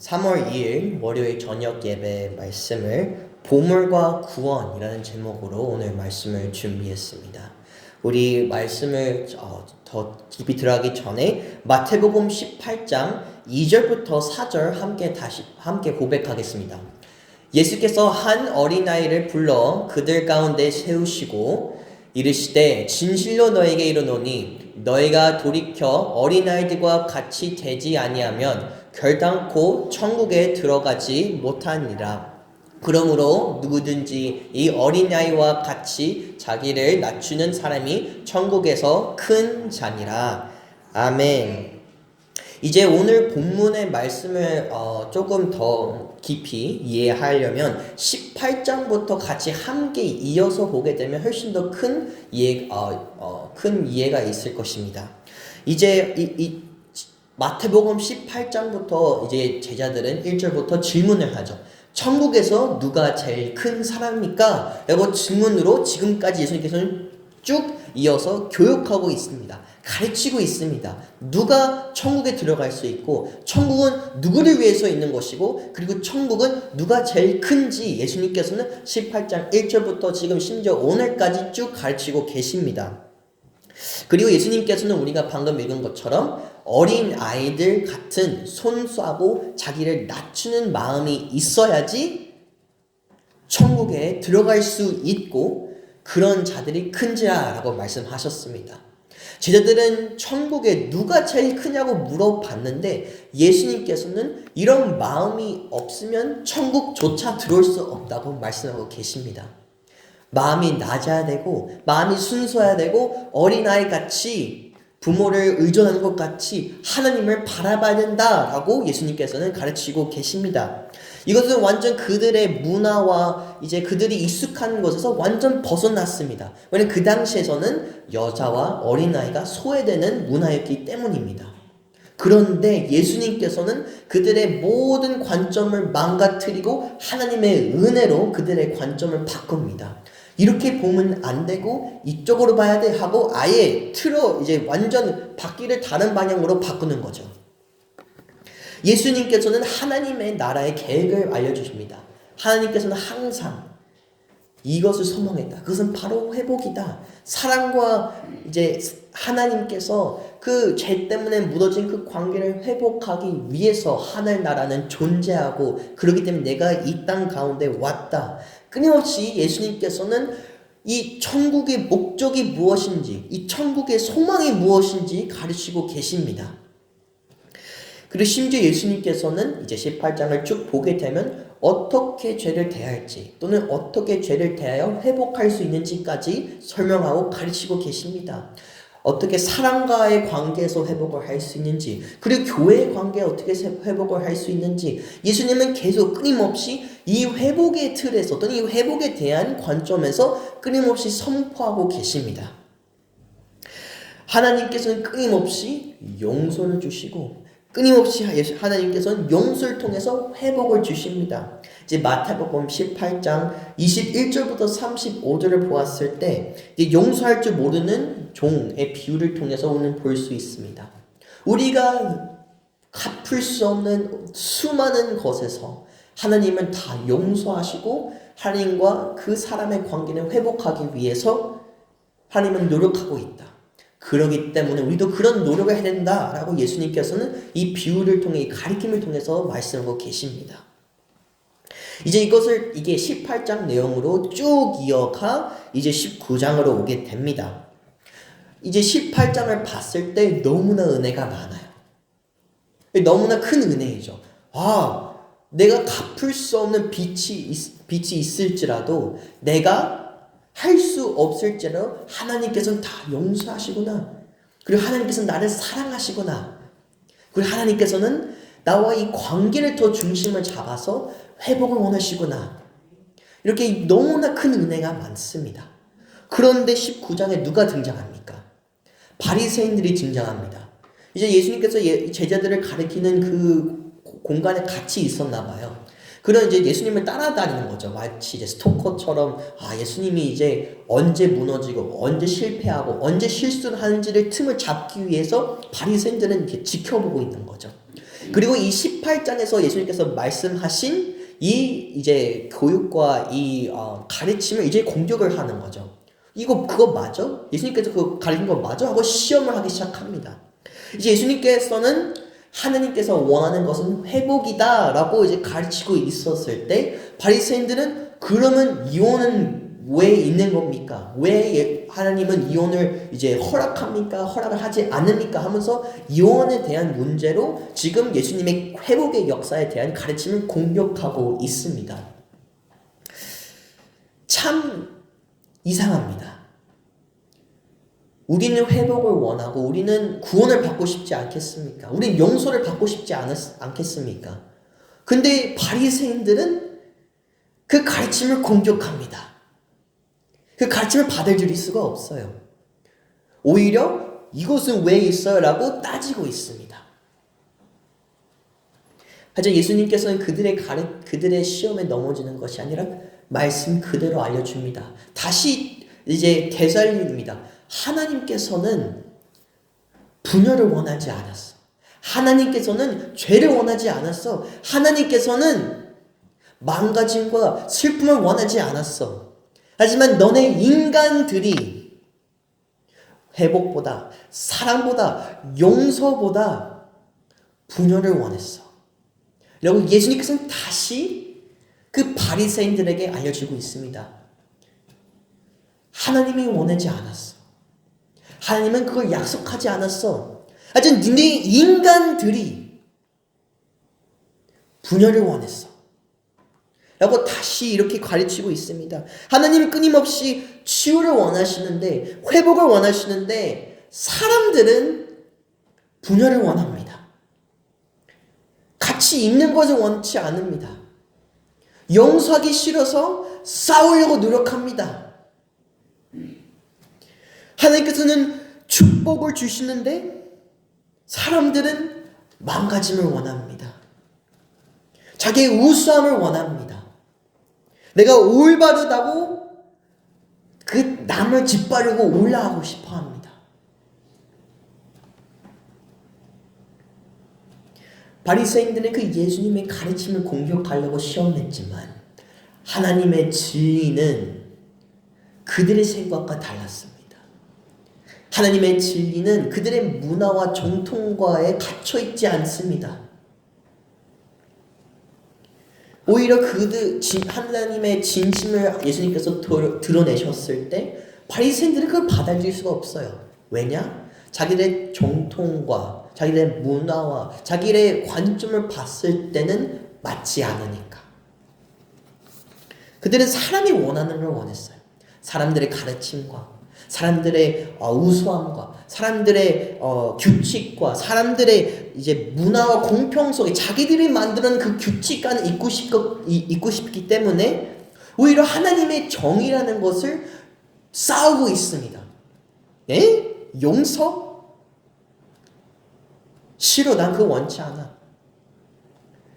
3월 2일 월요일 저녁 예배 말씀을 보물과 구원이라는 제목으로 오늘 말씀을 준비했습니다. 우리 말씀을 더 깊이 들어가기 전에 마태복음 18장 2절부터 4절 함께 고백하겠습니다. 예수께서 한 어린아이를 불러 그들 가운데 세우시고 이르시되 진실로 너에게 이르노니 너희가 돌이켜 어린아이들과 같이 되지 아니하면 결단코 천국에 들어가지 못하니라. 그러므로 누구든지 이 어린아이와 같이 자기를 낮추는 사람이 천국에서 큰 자니라. 아멘. 이제 오늘 본문의 말씀을 조금 더 깊이 이해하려면 18장부터 같이 함께 이어서 보게 되면 훨씬 더 큰 이해가 있을 것입니다. 이제 이 마태복음 18장부터 이제 제자들은 1절부터 질문을 하죠. 천국에서 누가 제일 큰 사람입니까? 라고 질문으로 지금까지 예수님께서는 쭉 이어서 교육하고 있습니다. 가르치고 있습니다. 누가 천국에 들어갈 수 있고 천국은 누구를 위해서 있는 것이고 그리고 천국은 누가 제일 큰지 예수님께서는 18장 1절부터 지금 심지어 오늘까지 쭉 가르치고 계십니다. 그리고 예수님께서는 우리가 방금 읽은 것처럼 어린 아이들 같은 손수하고 자기를 낮추는 마음이 있어야지 천국에 들어갈 수 있고 그런 자들이 큰지라라고 말씀하셨습니다. 제자들은 천국에 누가 제일 크냐고 물어봤는데 예수님께서는 이런 마음이 없으면 천국조차 들어올 수 없다고 말씀하고 계십니다. 마음이 낮아야 되고 마음이 순수해야 되고 어린아이같이 부모를 의존하는 것 같이 하나님을 바라봐야 된다라고 예수님께서는 가르치고 계십니다. 이것은 완전 그들의 문화와 이제 그들이 익숙한 것에서 완전 벗어났습니다. 왜냐하면 그 당시에서는 여자와 어린아이가 소외되는 문화였기 때문입니다. 그런데 예수님께서는 그들의 모든 관점을 망가뜨리고 하나님의 은혜로 그들의 관점을 바꿉니다. 이렇게 보면 안 되고 이쪽으로 봐야 돼 하고 아예 이제 완전 바퀴를 다른 방향으로 바꾸는 거죠. 예수님께서는 하나님의 나라의 계획을 알려주십니다. 하나님께서는 항상 이것을 소망했다. 그것은 바로 회복이다. 사랑과 이제 하나님께서 그 죄 때문에 무너진 그 관계를 회복하기 위해서 하늘 나라는 존재하고 그렇기 때문에 내가 이 땅 가운데 왔다. 끊임없이 예수님께서는 이 천국의 목적이 무엇인지, 이 천국의 소망이 무엇인지 가르치고 계십니다. 그리고 심지어 예수님께서는 이제 18장을 쭉 보게 되면 어떻게 죄를 대할지 또는 어떻게 죄를 대하여 회복할 수 있는지까지 설명하고 가르치고 계십니다. 어떻게 사람과의 관계에서 회복을 할 수 있는지 그리고 교회의 관계에 어떻게 회복을 할 수 있는지 예수님은 계속 끊임없이 이 회복의 틀에서 또는 이 회복에 대한 관점에서 끊임없이 선포하고 계십니다. 하나님께서는 끊임없이 용서를 주시고 끊임없이 하나님께서는 용서를 통해서 회복을 주십니다. 이제 마태복음 18장 21절부터 35절을 보았을 때 용서할 줄 모르는 종의 비유를 통해서 오늘 볼 수 있습니다. 우리가 갚을 수 없는 수많은 것에서 하나님은 다 용서하시고 하나님과 그 사람의 관계를 회복하기 위해서 하나님은 노력하고 있다. 그러기 때문에 우리도 그런 노력을 해야 된다라고 예수님께서는 이 비유를 통해 이 가르침을 통해서 말씀하고 계십니다. 이제 이게 18장 내용으로 쭉 이어가 이제 19장으로 오게 됩니다. 이제 18장을 봤을 때 너무나 은혜가 많아요. 너무나 큰 은혜이죠. 내가 갚을 수 없는 빚이 있을지라도 내가 할 수 없을지라도 하나님께서는 다 용서하시구나. 그리고 하나님께서는 나를 사랑하시구나. 그리고 하나님께서는 나와 이 관계를 더 중심을 잡아서 회복을 원하시구나. 이렇게 너무나 큰 은혜가 많습니다. 그런데 19장에 누가 등장합니까? 바리새인들이 등장합니다. 이제 예수님께서 제자들을 가리키는 그 공간에 같이 있었나 봐요. 그런 이제 예수님을 따라다니는 거죠. 마치 이제 스토커처럼 예수님이 이제 언제 무너지고 언제 실패하고 언제 실수를 하는지를 틈을 잡기 위해서 바리새인들은 이렇게 지켜보고 있는 거죠. 그리고 이 18장에서 예수님께서 말씀하신 이 이제 교육과 이 가르침을 이제 공격을 하는 거죠. 그거 맞아? 예수님께서 그 가르친 거 맞아? 하고 시험을 하기 시작합니다. 이제 예수님께서는 하나님께서 원하는 것은 회복이다라고 이제 가르치고 있었을 때 바리새인들은 그러면 이혼은 왜 있는 겁니까? 왜 하나님은 이혼을 이제 허락합니까? 허락을 하지 않습니까? 하면서 이혼에 대한 문제로 지금 예수님의 회복의 역사에 대한 가르침을 공격하고 있습니다. 참 이상합니다. 우리는 회복을 원하고 우리는 구원을 받고 싶지 않겠습니까? 우리는 용서를 받고 싶지 않겠습니까? 근데 바리새인들은 그 가르침을 공격합니다. 그 가르침을 받아들일 수가 없어요. 오히려 이것은 왜 있어요? 라고 따지고 있습니다. 하지만 예수님께서는 그들의 시험에 넘어지는 것이 아니라 말씀 그대로 알려줍니다. 다시 이제 되살립니다. 하나님께서는 분열을 원하지 않았어. 하나님께서는 죄를 원하지 않았어. 하나님께서는 망가짐과 슬픔을 원하지 않았어. 하지만 너네 인간들이 회복보다 사랑보다 용서보다 분열을 원했어. 그리고 예수님께서는 다시 그 바리새인들에게 알려주고 있습니다. 하나님이 원하지 않았어. 하나님은 그걸 약속하지 않았어. 하여튼 너네 인간들이 분열을 원했어. 라고 다시 이렇게 가르치고 있습니다. 하나님은 끊임없이 치유를 원하시는데, 회복을 원하시는데, 사람들은 분열을 원합니다. 같이 있는 것을 원치 않습니다. 용서하기 싫어서 싸우려고 노력합니다. 하나님께서는 축복을 주시는데, 사람들은 망가짐을 원합니다. 자기의 우수함을 원합니다. 내가 올바르다고 그 남을 짓바르고 올라가고 싶어 합니다. 바리새인들은 그 예수님의 가르침을 공격하려고 시험했지만 하나님의 진리는 그들의 생각과 달랐습니다. 하나님의 진리는 그들의 문화와 정통과에 갇혀 있지 않습니다. 오히려 하나님의 진심을 예수님께서 드러내셨을 때 바리새인들은 그걸 받아들일 수가 없어요. 왜냐? 자기들의 정통과 자기들의 문화와 자기들의 관점을 봤을 때는 맞지 않으니까. 그들은 사람이 원하는 걸 원했어요. 사람들의 가르침과 사람들의 우수함과 사람들의 규칙과 사람들의 이제 문화와 공평 속에 자기들이 만드는 그 규칙 안에 있고 싶기 때문에 오히려 하나님의 정의라는 것을 싸우고 있습니다. 예? 용서? 싫어. 난 그거 원치 않아.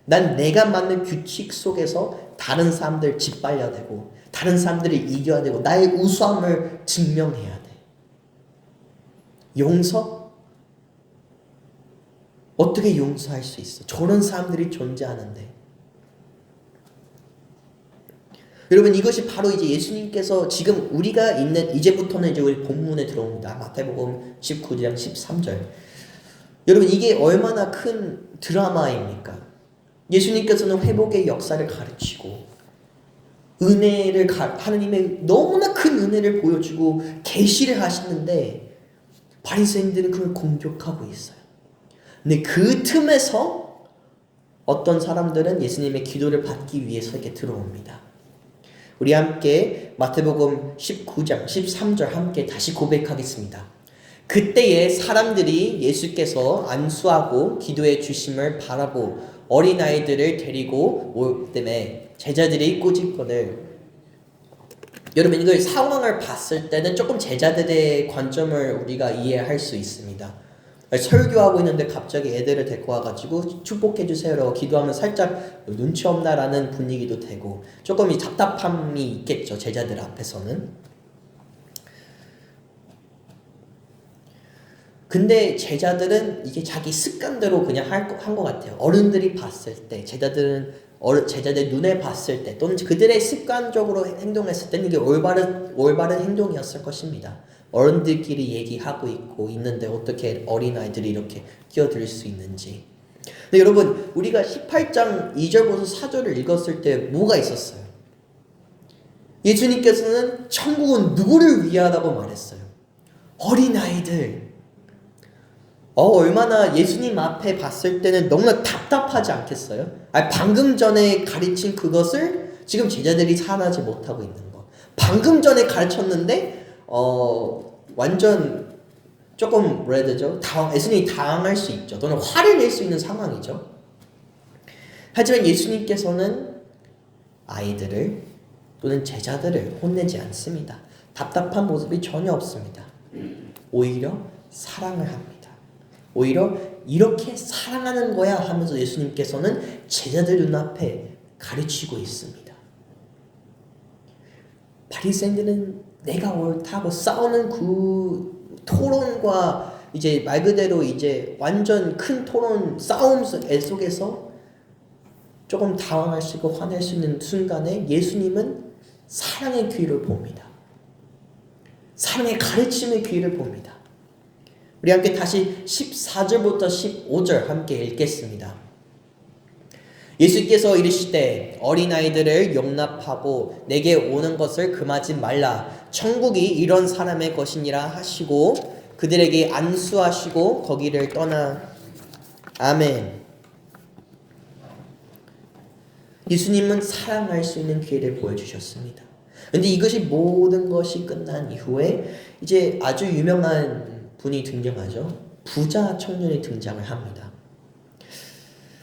난 내가 만든 규칙 속에서 다른 사람들 짓밟아야 되고 다른 사람들을 이겨야 되고 나의 우수함을 증명해야 돼. 용서? 어떻게 용서할 수 있어? 저런 사람들이 존재하는데. 여러분, 이것이 바로 이제 예수님께서 지금 우리가 있는 이제부터는 이제 우리 본문에 들어옵니다. 마태복음 19장 13절. 여러분, 이게 얼마나 큰 드라마입니까? 예수님께서는 회복의 역사를 가르치고 하나님의 너무나 큰 은혜를 보여주고 계시를 하시는데 바리새인들은 그걸 공격하고 있어요. 근데 그 틈에서 어떤 사람들은 예수님의 기도를 받기 위해서 이렇게 들어옵니다. 우리 함께 마태복음 19장 13절 함께 다시 고백하겠습니다. 그때에 사람들이 예수께서 안수하고 기도해 주심을 바라고 어린아이들을 데리고 올 때에 제자들이 꼬집거늘. 여러분, 이걸 상황을 봤을 때는 조금 제자들의 관점을 우리가 이해할 수 있습니다. 설교하고 있는데 갑자기 애들을 데리고 와가지고 축복해 주세요라고 기도하면 살짝 눈치 없나라는 분위기도 되고 조금 이 답답함이 있겠죠, 제자들 앞에서는. 근데 제자들은 이게 자기 습관대로 그냥 한 것 같아요. 어른들이 봤을 때, 제자들 눈에 봤을 때, 또는 그들의 습관적으로 행동했을 때는 이게 올바른 행동이었을 것입니다. 어른들끼리 얘기하고 있는데 어떻게 어린아이들이 이렇게 끼어들 수 있는지. 근데 여러분, 우리가 18장 2절부터 4절을 읽었을 때 뭐가 있었어요? 예수님께서는 천국은 누구를 위하다고 말했어요? 어린아이들. 얼마나 예수님 앞에 봤을 때는 너무나 답답하지 않겠어요? 방금 전에 가르친 그것을 지금 제자들이 살아나지 못하고 있는 거. 방금 전에 가르쳤는데 완전 조금 뭐라 해야 되죠? 예수님이 당황할 수 있죠. 또는 화를 낼 수 있는 상황이죠. 하지만 예수님께서는 아이들을 또는 제자들을 혼내지 않습니다. 답답한 모습이 전혀 없습니다. 오히려 사랑을 합니다. 오히려 이렇게 사랑하는 거야 하면서 예수님께서는 제자들 눈앞에 가르치고 있습니다. 바리새인들은 내가 옳다고 싸우는 그 토론과 이제 말 그대로 이제 완전 큰 토론 싸움 속에서 조금 당황할 수 있고 화낼 수 있는 순간에 예수님은 사랑의 귀를 봅니다. 사랑의 가르침의 귀를 봅니다. 우리 함께 다시 14절부터 15절 함께 읽겠습니다. 예수께서 이르시되 어린아이들을 용납하고 내게 오는 것을 금하지 말라. 천국이 이런 사람의 것이니라 하시고 그들에게 안수하시고 거기를 떠나. 아멘. 예수님은 사랑할 수 있는 기회를 보여주셨습니다. 근데 이것이 모든 것이 끝난 이후에 이제 아주 유명한 분이 등장하죠. 부자 청년이 등장을 합니다.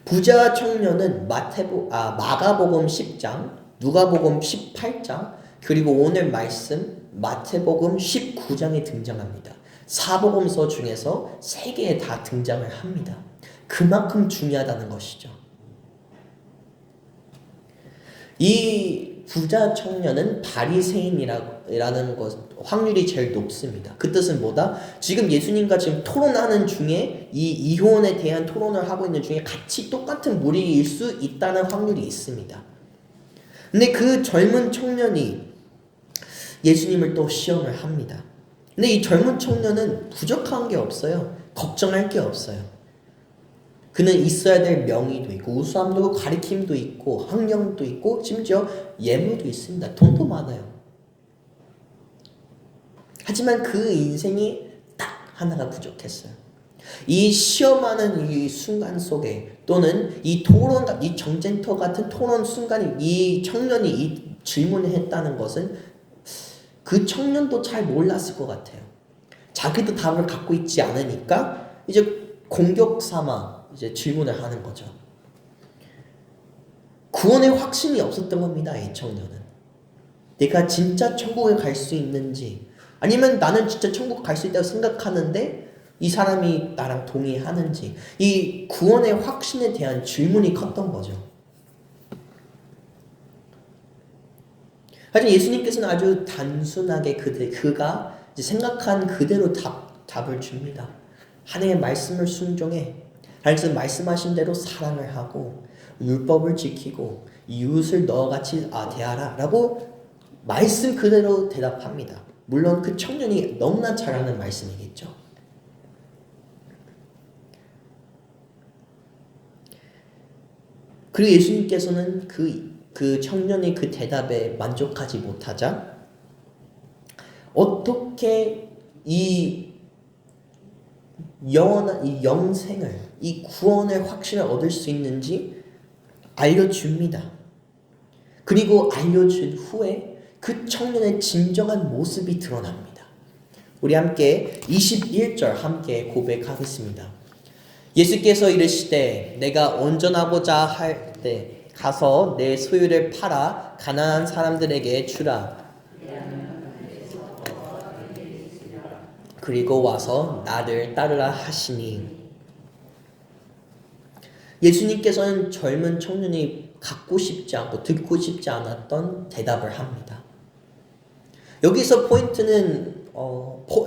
부자 청년은 마가복음 10장, 누가복음 18장, 그리고 오늘 말씀 마태복음 19장에 등장합니다. 사복음서 중에서 3개에 다 등장을 합니다. 그만큼 중요하다는 것이죠. 이 부자 청년은 바리새인이라는 것 확률이 제일 높습니다. 그 뜻은 뭐다? 지금 예수님과 지금 토론하는 중에 이 이혼에 대한 토론을 하고 있는 중에 같이 똑같은 무리일 수 있다는 확률이 있습니다. 근데 그 젊은 청년이 예수님을 또 시험을 합니다. 근데 이 젊은 청년은 부족한 게 없어요. 걱정할 게 없어요. 그는 있어야 될 명의도 있고 우수함도 있고 가리킴도 있고 학력도 있고 심지어 예물도 있습니다. 돈도 많아요. 하지만 그 인생이 딱 하나가 부족했어요. 이 시험하는 이 순간 속에 또는 이 토론, 이 정쟁터 같은 토론 순간에 이 청년이 이 질문을 했다는 것은 그 청년도 잘 몰랐을 것 같아요. 자기도 답을 갖고 있지 않으니까 이제 공격 삼아 이제 질문을 하는 거죠. 구원의 확신이 없었던 겁니다. 이 청년은. 내가 진짜 천국에 갈 수 있는지 아니면 나는 진짜 천국 갈 수 있다고 생각하는데 이 사람이 나랑 동의하는지 이 구원의 확신에 대한 질문이 컸던 거죠. 하지만 예수님께서는 아주 단순하게 그가 이제 생각한 그대로 답을 줍니다. 하나님의 말씀을 순종해. 하나님께서 말씀하신 대로 사랑을 하고 율법을 지키고 이웃을 너와 같이 대하라 라고 말씀 그대로 대답합니다. 물론 그 청년이 너무나 잘하는 말씀이겠죠. 그리고 예수님께서는 그 청년이 그 대답에 만족하지 못하자 어떻게 이 영원한 이 영생을 이 구원의 확신을 얻을 수 있는지 알려줍니다. 그리고 알려준 후에 그 청년의 진정한 모습이 드러납니다. 우리 함께 21절 함께 고백하겠습니다. 예수께서 이르시되 내가 온전하고자 할 때 가서 내 소유를 팔아 가난한 사람들에게 주라. 그리고 와서 나를 따르라 하시니. 예수님께서는 젊은 청년이 갖고 싶지 않고 듣고 싶지 않았던 대답을 합니다. 여기서 포인트는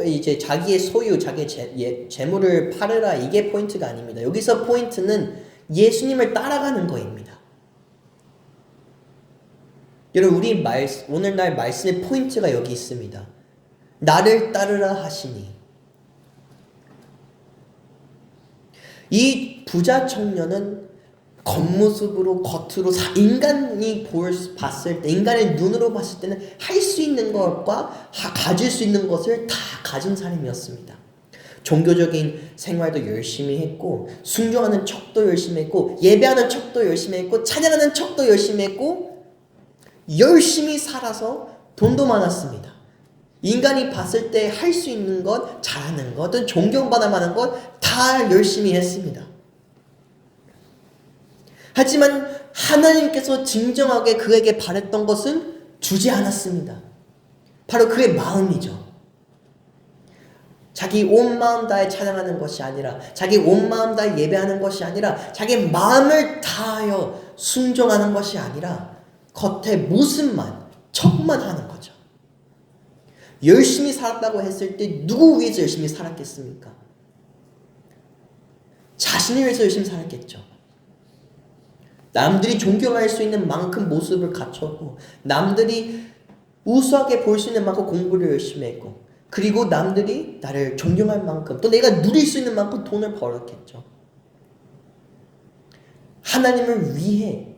이제 자기의 소유, 자기의 재물을 팔으라 이게 포인트가 아닙니다. 여기서 포인트는 예수님을 따라가는 거입니다. 여러분 우리 오늘날 말씀의 포인트가 여기 있습니다. 나를 따르라 하시니. 이 부자 청년은 겉모습으로 겉으로 인간이 봤을 때 인간의 눈으로 봤을 때는 할 수 있는 것과 가질 수 있는 것을 다 가진 사람이었습니다. 종교적인 생활도 열심히 했고 순종하는 척도 열심히 했고 예배하는 척도 열심히 했고 찬양하는 척도 열심히 했고 열심히 살아서 돈도 많았습니다. 인간이 봤을 때 할 수 있는 것, 잘하는 것, 또는 존경받을 만한 것 다 열심히 했습니다. 하지만 하나님께서 진정하게 그에게 바랬던 것은 주지 않았습니다. 바로 그의 마음이죠. 자기 온 마음 다해 찬양하는 것이 아니라 자기 온 마음 다해 예배하는 것이 아니라 자기 마음을 다하여 순종하는 것이 아니라 겉에 모습만 척만 하는 거죠. 열심히 살았다고 했을 때 누구 위해서 열심히 살았겠습니까? 자신을 위해서 열심히 살았겠죠. 남들이 존경할 수 있는 만큼 모습을 갖췄고 남들이 우수하게 볼 수 있는 만큼 공부를 열심히 했고 그리고 남들이 나를 존경할 만큼 또 내가 누릴 수 있는 만큼 돈을 벌었겠죠. 하나님을 위해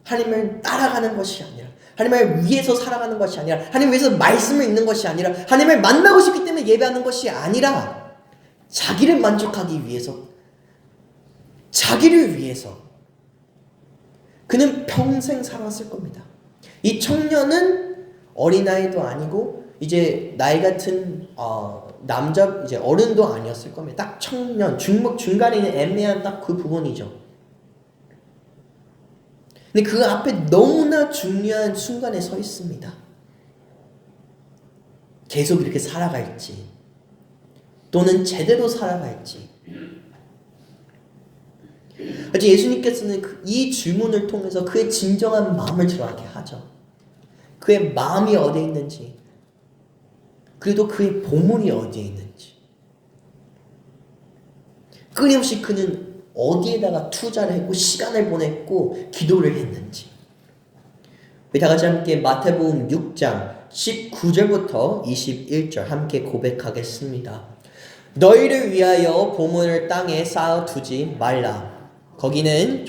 하나님을 따라가는 것이 아니라 하나님을 위해서 살아가는 것이 아니라 하나님 위해서 말씀을 읽는 것이 아니라 하나님을 만나고 싶기 때문에 예배하는 것이 아니라 자기를 만족하기 위해서 자기를 위해서 그는 평생 살았을 겁니다. 이 청년은 어린아이도 아니고 이제 나이 같은 남자 이제 어른도 아니었을 겁니다. 딱 청년 중간에 있는 애매한 딱 그 부분이죠. 근데 그 앞에 너무나 중요한 순간에 서 있습니다. 계속 이렇게 살아갈지 또는 제대로 살아갈지. 예수님께서는 이 질문을 통해서 그의 진정한 마음을 드러나게 하죠. 그의 마음이 어디에 있는지 그리고 그의 보물이 어디에 있는지 끊임없이 그는 어디에다가 투자를 했고 시간을 보냈고 기도를 했는지. 우리 다 같이 함께 마태복음 6장 19절부터 21절 함께 고백하겠습니다. 너희를 위하여 보물을 땅에 쌓아두지 말라. 거기는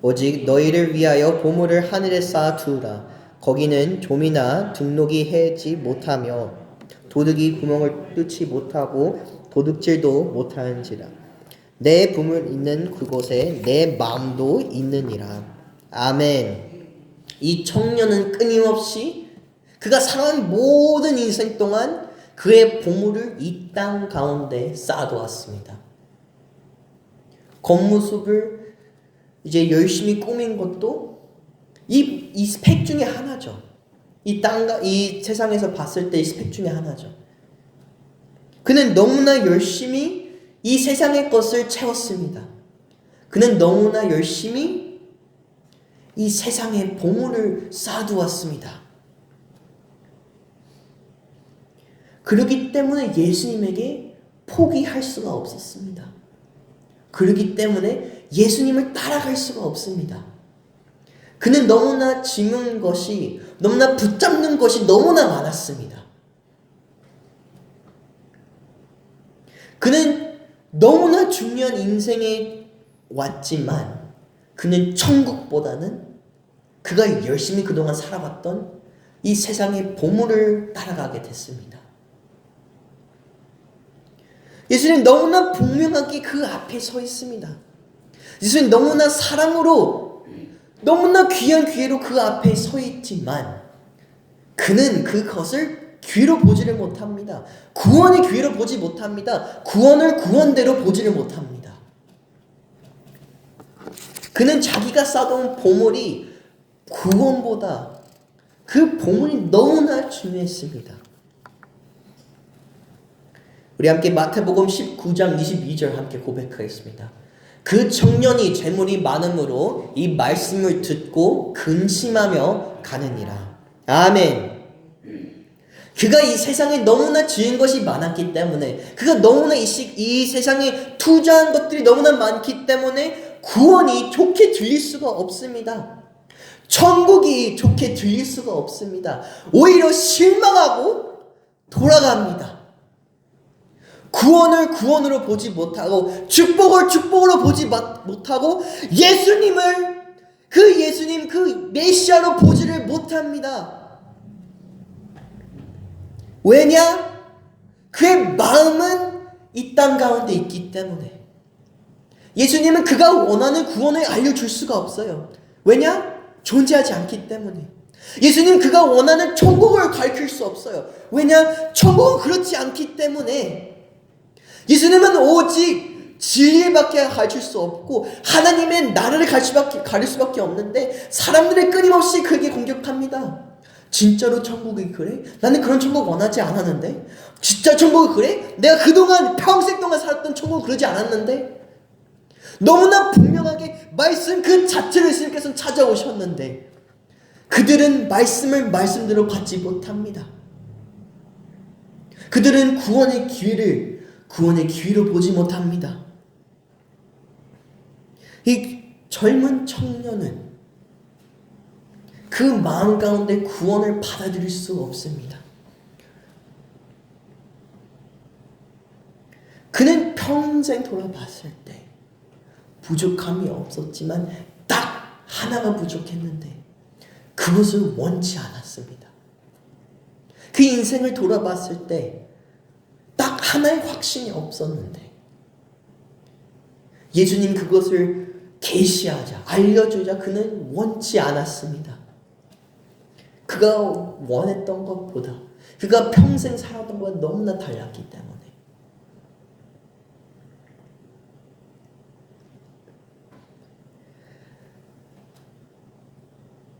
오직 너희를 위하여 보물을 하늘에 쌓아두라. 거기는 좀이나 등록이 해지 못하며 도둑이 구멍을 뚫지 못하고 도둑질도 못하는지라. 내 보물 있는 그곳에 내 마음도 있느니라. 아멘. 이 청년은 끊임없이 그가 살아온 모든 인생 동안 그의 보물을 이 땅 가운데 쌓아두었습니다. 겉모습을 이제 열심히 꾸민 것도 이 스펙 중에 하나죠. 이 세상에서 봤을 때 이 스펙 중에 하나죠. 그는 너무나 열심히 이 세상의 것을 채웠습니다. 그는 너무나 열심히 이 세상의 보물을 쌓아두었습니다. 그렇기 때문에 예수님에게 포기할 수가 없었습니다. 그렇기 때문에 예수님을 따라갈 수가 없습니다. 그는 너무나 짚는 것이, 너무나 붙잡는 것이 너무나 많았습니다. 그는 너무나 중요한 인생에 왔지만 그는 천국보다는 그가 열심히 그동안 살아왔던 이 세상의 보물을 따라가게 됐습니다. 예수님 너무나 분명하게 그 앞에 서 있습니다. 예수님 너무나 사랑으로 너무나 귀한 기회로 그 앞에 서 있지만 그는 그것을 귀로 보지를 못합니다. 구원의 귀로 보지 못합니다. 구원을 구원대로 보지를 못합니다. 그는 자기가 쌓아둔 보물이 구원보다 그 보물이 너무나 중요했습니다. 우리 함께 마태복음 19장 22절 함께 고백하겠습니다. 그 청년이 재물이 많으므로 이 말씀을 듣고 근심하며 가느니라. 아멘. 그가 이 세상에 너무나 지은 것이 많았기 때문에, 그가 너무나 이 세상에 투자한 것들이 너무나 많기 때문에 구원이 좋게 들릴 수가 없습니다. 천국이 좋게 들릴 수가 없습니다. 오히려 실망하고 돌아갑니다. 구원을 구원으로 보지 못하고 축복을 축복으로 보지 못하고 예수님을 그 메시아로 보지를 못합니다. 왜냐? 그의 마음은 이 땅 가운데 있기 때문에. 예수님은 그가 원하는 구원을 알려줄 수가 없어요. 왜냐? 존재하지 않기 때문에. 예수님 그가 원하는 천국을 가르칠 수 없어요. 왜냐? 천국은 그렇지 않기 때문에. 예수님은 오직 진리밖에 가르칠 수 없고 하나님의 나라를 가릴 수밖에 없는데 사람들이 끊임없이 그에게 공격합니다. 진짜로 천국이 그래? 나는 그런 천국 원하지 않았는데. 진짜 천국이 그래? 내가 그동안 평생 동안 살았던 천국은 그러지 않았는데. 너무나 분명하게 말씀 그 자체를 예수님께서는 찾아오셨는데 그들은 말씀을 말씀대로 받지 못합니다. 그들은 구원의 기회로 보지 못합니다. 이 젊은 청년은 그 마음 가운데 구원을 받아들일 수 없습니다. 그는 평생 돌아봤을 때 부족함이 없었지만 딱 하나가 부족했는데 그것을 원치 않았습니다. 그 인생을 돌아봤을 때 딱 하나의 확신이 없었는데 예수님 그것을 계시하자, 알려주자 그는 원치 않았습니다. 그가 원했던 것보다 그가 평생 살았던 것과 너무나 달랐기 때문에.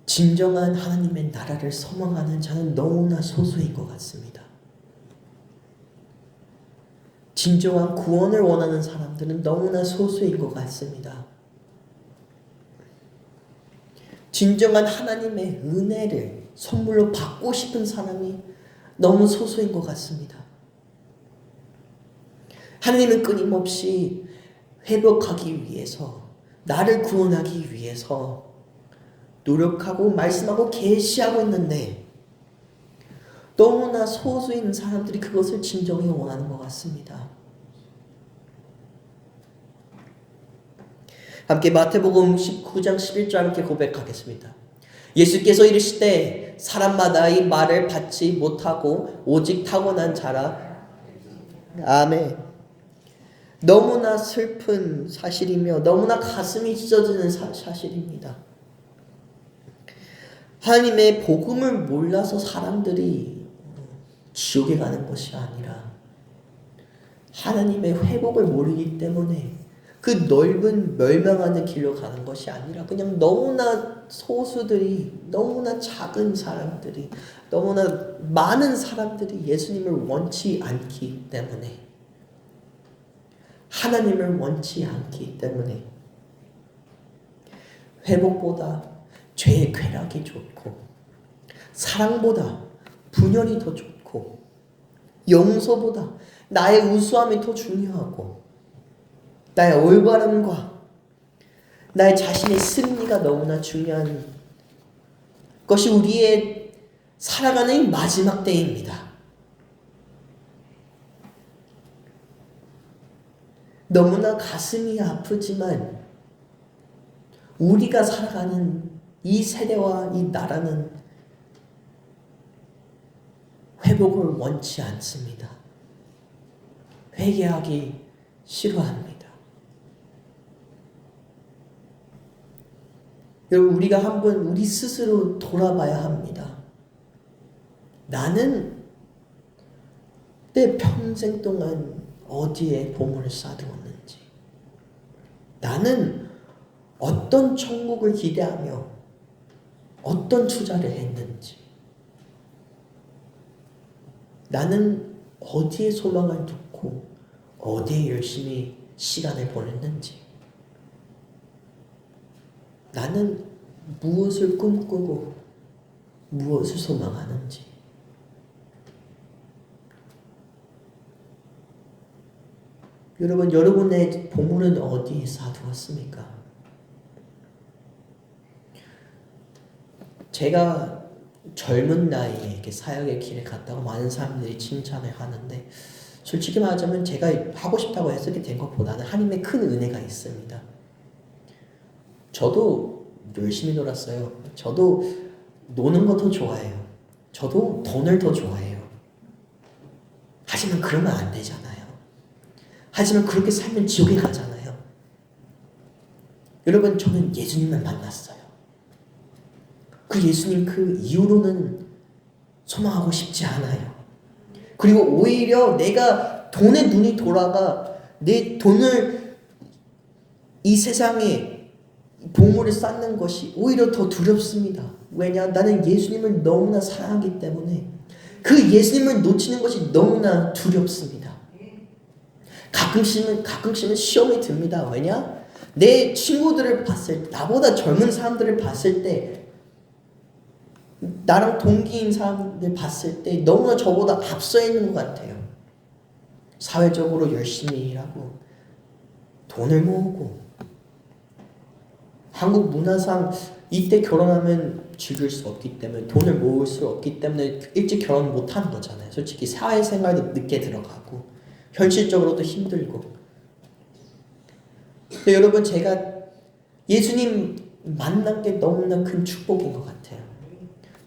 진정한 하나님의 나라를 소망하는 자는 너무나 소수인 것 같습니다. 진정한 구원을 원하는 사람들은 너무나 소수인 것 같습니다. 진정한 하나님의 은혜를 선물로 받고 싶은 사람이 너무 소수인 것 같습니다. 하나님은 끊임없이 회복하기 위해서, 나를 구원하기 위해서 노력하고 말씀하고 계시하고 있는데 너무나 소수인 사람들이 그것을 진정히 원하는 것 같습니다. 함께 마태복음 19장 11절 함께 고백하겠습니다. 예수께서 이르시되 사람마다 이 말을 받지 못하고 오직 타고난 자라. 아멘. 너무나 슬픈 사실이며 너무나 가슴이 찢어지는 사실입니다. 하나님의 복음을 몰라서 사람들이 지옥에 가는 것이 아니라 하나님의 회복을 모르기 때문에 그 넓은 멸망하는 길로 가는 것이 아니라 그냥 너무나 소수들이, 너무나 작은 사람들이, 너무나 많은 사람들이 예수님을 원치 않기 때문에, 하나님을 원치 않기 때문에 회복보다 죄의 쾌락이 좋고 사랑보다 분열이 더 좋고 용서보다 나의 우수함이 더 중요하고 나의 올바름과 나의 자신의 승리가 너무나 중요한 것이 우리의 살아가는 마지막 때입니다. 너무나 가슴이 아프지만 우리가 살아가는 이 세대와 이 나라는 회복을 원치 않습니다. 회개하기 싫어합니다. 여러분, 우리가 한번 우리 스스로 돌아봐야 합니다. 나는 내 평생 동안 어디에 보물을 쌓아두었는지, 나는 어떤 천국을 기대하며 어떤 투자를 했는지, 나는 어디에 소망을 두고 어디에 열심히 시간을 보냈는지, 나는 무엇을 꿈꾸고 무엇을 소망하는지. 여러분, 여러분의 보물은 어디에 쌓아두었습니까? 제가 젊은 나이에 이렇게 사역의 길에 갔다고 많은 사람들이 칭찬을 하는데, 솔직히 말하자면 제가 하고 싶다고 해서 이렇게 된 것보다는 하나님의 큰 은혜가 있습니다. 저도 열심히 놀았어요. 저도 노는 거 더 좋아해요. 저도 돈을 더 좋아해요. 하지만 그러면 안 되잖아요. 하지만 그렇게 살면 지옥에 가잖아요. 여러분, 저는 예수님을 만났어요. 그 예수님 그 이후로는 소망하고 싶지 않아요. 그리고 오히려 내가 돈에 눈이 돌아가 내 돈을 이 세상에 보물을 쌓는 것이 오히려 더 두렵습니다. 왜냐? 나는 예수님을 너무나 사랑하기 때문에 그 예수님을 놓치는 것이 너무나 두렵습니다. 가끔씩은 시험이 듭니다. 왜냐? 내 친구들을 봤을 때, 나보다 젊은 사람들을 봤을 때, 나랑 동기인 사람들 봤을 때 너무나 저보다 앞서 있는 것 같아요. 사회적으로 열심히 일하고 돈을 모으고, 한국 문화상 이때 결혼하면 즐길 수 없기 때문에, 돈을 모을 수 없기 때문에 일찍 결혼 못하는 거잖아요. 솔직히 사회생활도 늦게 들어가고 현실적으로도 힘들고. 근데 여러분, 제가 예수님 만난 게 너무나 큰 축복인 것 같아요.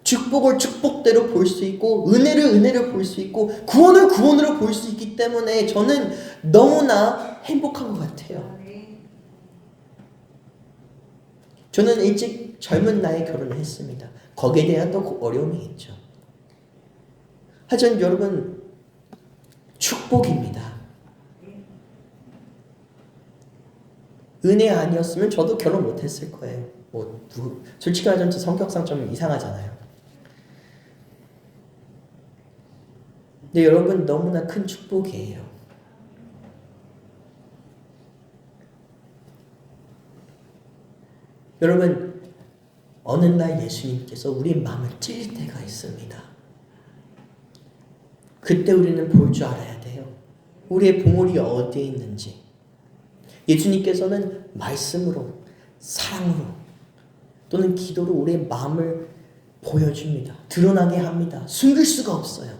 축복을 축복대로 볼 수 있고, 은혜를 은혜로 볼 수 있고, 구원을 구원으로 볼 수 있기 때문에 저는 너무나 행복한 것 같아요. 저는 일찍 젊은 나이에 결혼을 했습니다. 거기에 대한 또 어려움이 있죠. 하지만 여러분, 축복입니다. 은혜 아니었으면 저도 결혼 못했을 거예요. 솔직히 말하자면 저 성격상 좀 이상하잖아요. 근데 여러분, 너무나 큰 축복이에요. 여러분, 어느 날 예수님께서 우리 마음을 찔릴 때가 있습니다. 그때 우리는 볼 줄 알아야 돼요. 우리의 보물이 어디에 있는지. 예수님께서는 말씀으로, 사랑으로, 또는 기도로 우리의 마음을 보여줍니다. 드러나게 합니다. 숨길 수가 없어요.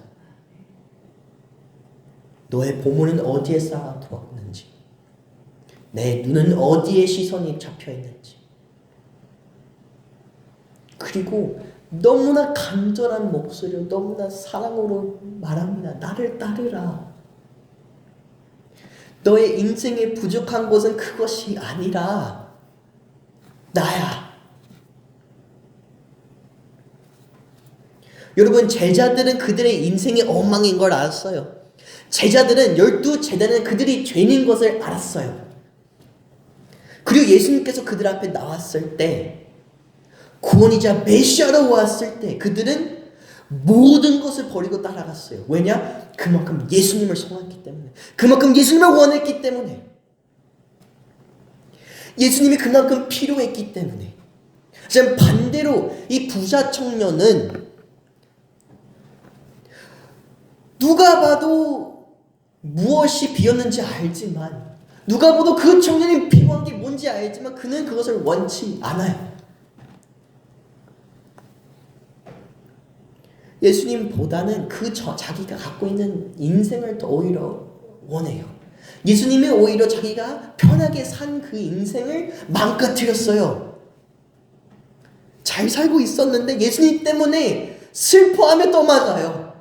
너의 보물은 어디에 쌓아두었는지, 내 눈은 어디에 시선이 잡혀있는지. 그리고 너무나 간절한 목소리로, 너무나 사랑으로 말합니다. 나를 따르라. 너의 인생에 부족한 것은 그것이 아니라 나야. 여러분, 제자들은 그들의 인생이 엉망인 걸 알았어요. 제자들은 12제자는 그들이 죄인인 것을 알았어요. 그리고 예수님께서 그들 앞에 나왔을 때, 구원이자 메시아로 왔을 때 그들은 모든 것을 버리고 따라갔어요. 왜냐? 그만큼 예수님을 소망했기 때문에, 그만큼 예수님을 원했기 때문에, 예수님이 그만큼 필요했기 때문에. 하지만 반대로 이 부자 청년은 누가 봐도 무엇이 비었는지 알지만, 누가 봐도 그 청년이 필요한 게 뭔지 알지만 그는 그것을 원치 않아요. 예수님보다는 자기가 갖고 있는 인생을 더 오히려 원해요. 예수님이 오히려 자기가 편하게 산 그 인생을 망가뜨렸어요. 잘 살고 있었는데 예수님 때문에 슬퍼하며 떠나가요.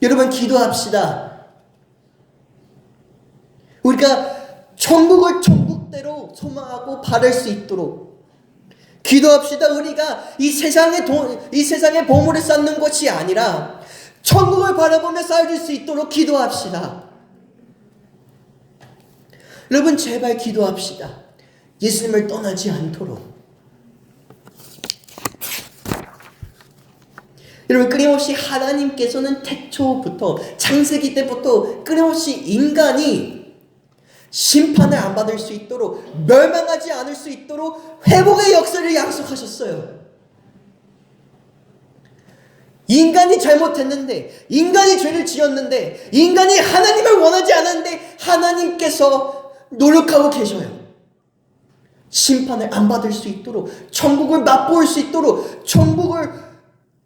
여러분, 기도합시다. 우리가 천국을 천국대로 소망하고 바랄 수 있도록 기도합시다. 우리가 이 세상의 보물을 쌓는 것이 아니라 천국을 바라보며 살릴 수 있도록 기도합시다. 여러분, 제발 기도합시다. 예수님을 떠나지 않도록. 여러분, 끊임없이 하나님께서는 태초부터, 창세기 때부터 끊임없이 인간이 심판을 안 받을 수 있도록, 멸망하지 않을 수 있도록 회복의 역사를 약속하셨어요. 인간이 잘못했는데, 인간이 죄를 지었는데, 인간이 하나님을 원하지 않았는데 하나님께서 노력하고 계셔요. 심판을 안 받을 수 있도록, 천국을 맛볼 수 있도록, 천국을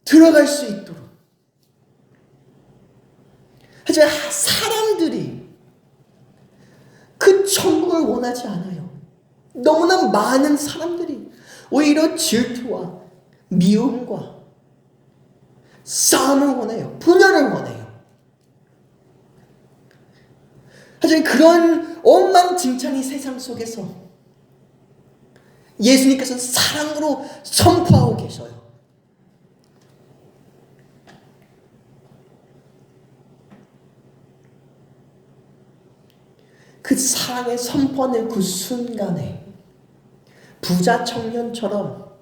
들어갈 수 있도록. 하지만 사람들이 그 천국을 원하지 않아요. 너무나 많은 사람들이 오히려 질투와 미움과 싸움을 원해요. 분열을 원해요. 하지만 그런 엉망진창의 세상 속에서 예수님께서는 사랑으로 선포하고 계셔요. 그 사랑의 선포하는 그 순간에 부자 청년처럼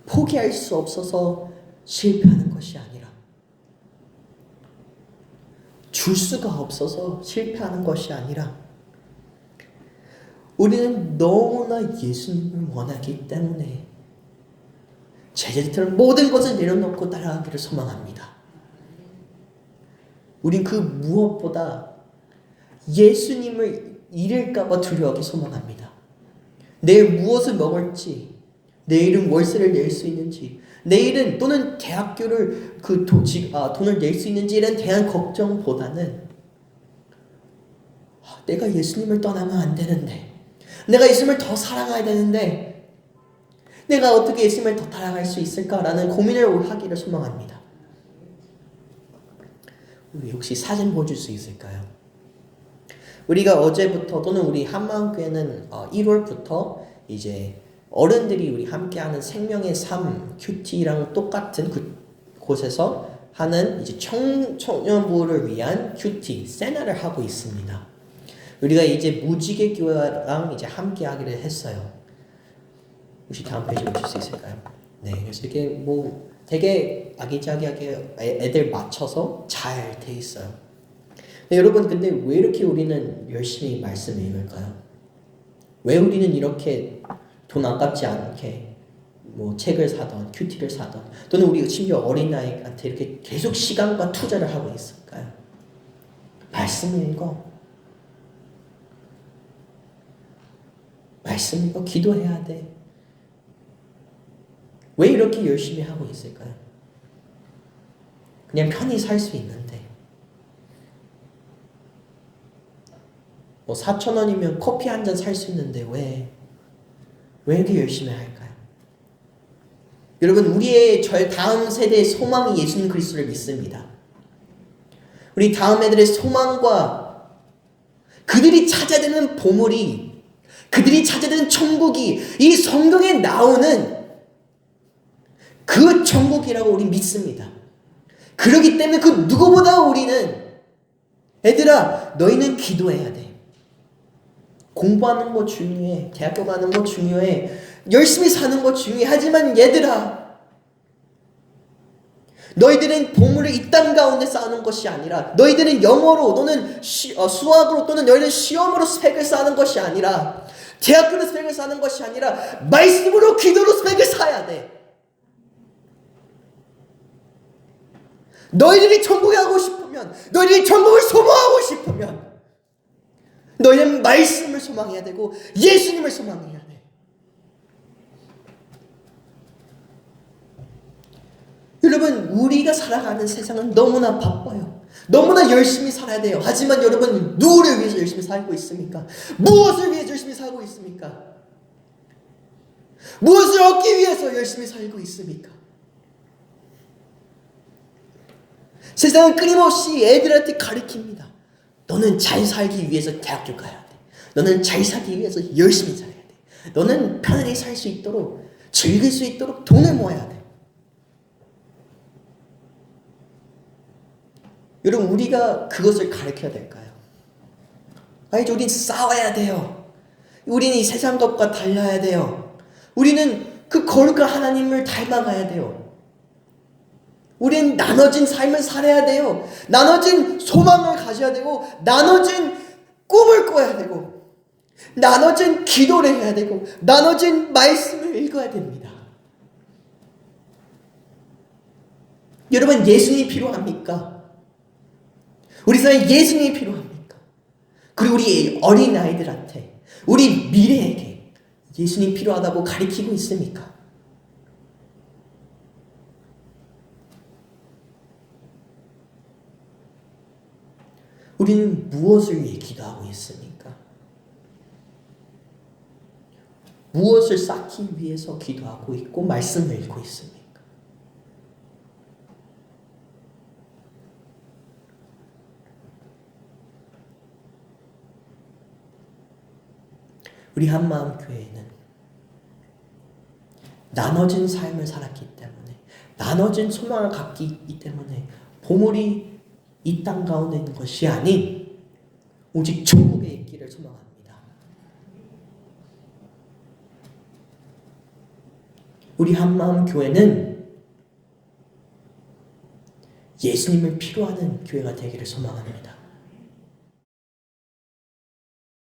포기할 수 없어서 실패하는 것이 아니라, 줄 수가 없어서 실패하는 것이 아니라, 우리는 너무나 예수님을 원하기 때문에 제자들처럼 모든 것을 내려놓고 따라가기를 소망합니다. 우린 그 무엇보다 예수님을 잃을까봐 두려워하기 소망합니다. 내일 무엇을 먹을지, 내일은 월세를 낼 수 있는지, 내일은 또는 대학교를 돈을 낼 수 있는지에 대한 걱정보다는 내가 예수님을 떠나면 안 되는데, 내가 예수님을 더 사랑해야 되는데 내가 어떻게 예수님을 더 따라갈 수 있을까라는 고민을 하기를 소망합니다. 우리 혹시 사진 보여줄 수 있을까요? 우리가 어제부터 또는 우리 한마음교회는 1월부터 이제 어른들이 우리 함께하는 생명의 삶 큐티랑 똑같은 곳에서 하는 이제 청년부를 위한 큐티 세나를 하고 있습니다. 우리가 이제 무지개 교회랑 이제 함께하기를 했어요. 혹시 다음 페이지 보실 수 있을까요? 네, 그래서 이렇게 뭐 되게 아기자기하게 애들 맞춰서 잘 돼 있어요. 네, 여러분, 근데 왜 이렇게 우리는 열심히 말씀을 읽을까요? 왜 우리는 이렇게 돈 아깝지 않게 뭐 책을 사던 큐티를 사던, 또는 우리 심지어 어린아이한테 이렇게 계속 시간과 투자를 하고 있을까요? 말씀을 읽어. 말씀 읽어. 기도해야 돼. 왜 이렇게 열심히 하고 있을까요? 그냥 편히 살 수 있는데, 뭐 4,000원이면 커피 한 잔 살 수 있는데 왜 이렇게 열심히 할까요? 여러분, 우리의 다음 세대의 소망이 예수님 그리스도를 믿습니다. 우리 다음 애들의 소망과 그들이 찾아야 되는 보물이, 그들이 찾아야 되는 천국이 이 성경에 나오는 그 천국이라고 우리 믿습니다. 그렇기 때문에 그 누구보다 우리는, 애들아, 너희는 기도해야 돼. 공부하는 거 중요해. 대학교 가는 거 중요해. 열심히 사는 거 중요해. 하지만 얘들아, 너희들은 보물을 이 땅 가운데 쌓는 것이 아니라, 너희들은 영어로 또는 수학으로 또는 너희들은 시험으로 스펙을 쌓는 것이 아니라, 대학교로 스펙을 쌓는 것이 아니라 말씀으로 기도로 스펙을 쌓아야 돼. 너희들이 천국에 가고 싶으면, 너희들이 천국을 소망하고 싶으면 너희는 말씀을 소망해야 되고 예수님을 소망해야 돼. 여러분, 우리가 살아가는 세상은 너무나 바빠요. 너무나 열심히 살아야 돼요. 하지만 여러분, 누구를 위해서 열심히 살고 있습니까? 무엇을 위해서 열심히 살고 있습니까? 무엇을 얻기 위해서 열심히 살고 있습니까? 세상은 끊임없이 애들한테 가르칩니다. 너는 잘 살기 위해서 대학교 가야 돼. 너는 잘 살기 위해서 열심히 살아야 돼. 너는 편안히 살 수 있도록, 즐길 수 있도록 돈을 모아야 돼. 여러분, 우리가 그것을 가르쳐야 될까요? 아니죠. 우린 싸워야 돼요. 우리는 이 세상 것과 달라야 돼요. 우리는 그 거룩한 하나님을 닮아가야 돼요. 우린 나눠진 삶을 살아야 돼요. 나눠진 소망을 가져야 되고, 나눠진 꿈을 꿔야 되고 나눠진 기도를 해야 되고 나눠진 말씀을 읽어야 됩니다. 여러분, 예수님이 필요합니까? 우리 사회에 예수님이 필요합니까? 그리고 우리 어린아이들한테, 우리 미래에게 예수님이 필요하다고 가르치고 있습니까? 우리는 무엇을 위해 기도하고 있습니까? 무엇을 쌓기 위해서 기도하고 있고 말씀을 읽고 있습니까? 우리 한마음 교회는 나눠진 삶을 살았기 때문에, 나눠진 소망을 갖기 있기 때문에 보물이 이 땅 가운데 있는 것이 아닌 오직 천국에 있기를 소망합니다. 우리 한마음 교회는 예수님을 필요하는 교회가 되기를 소망합니다.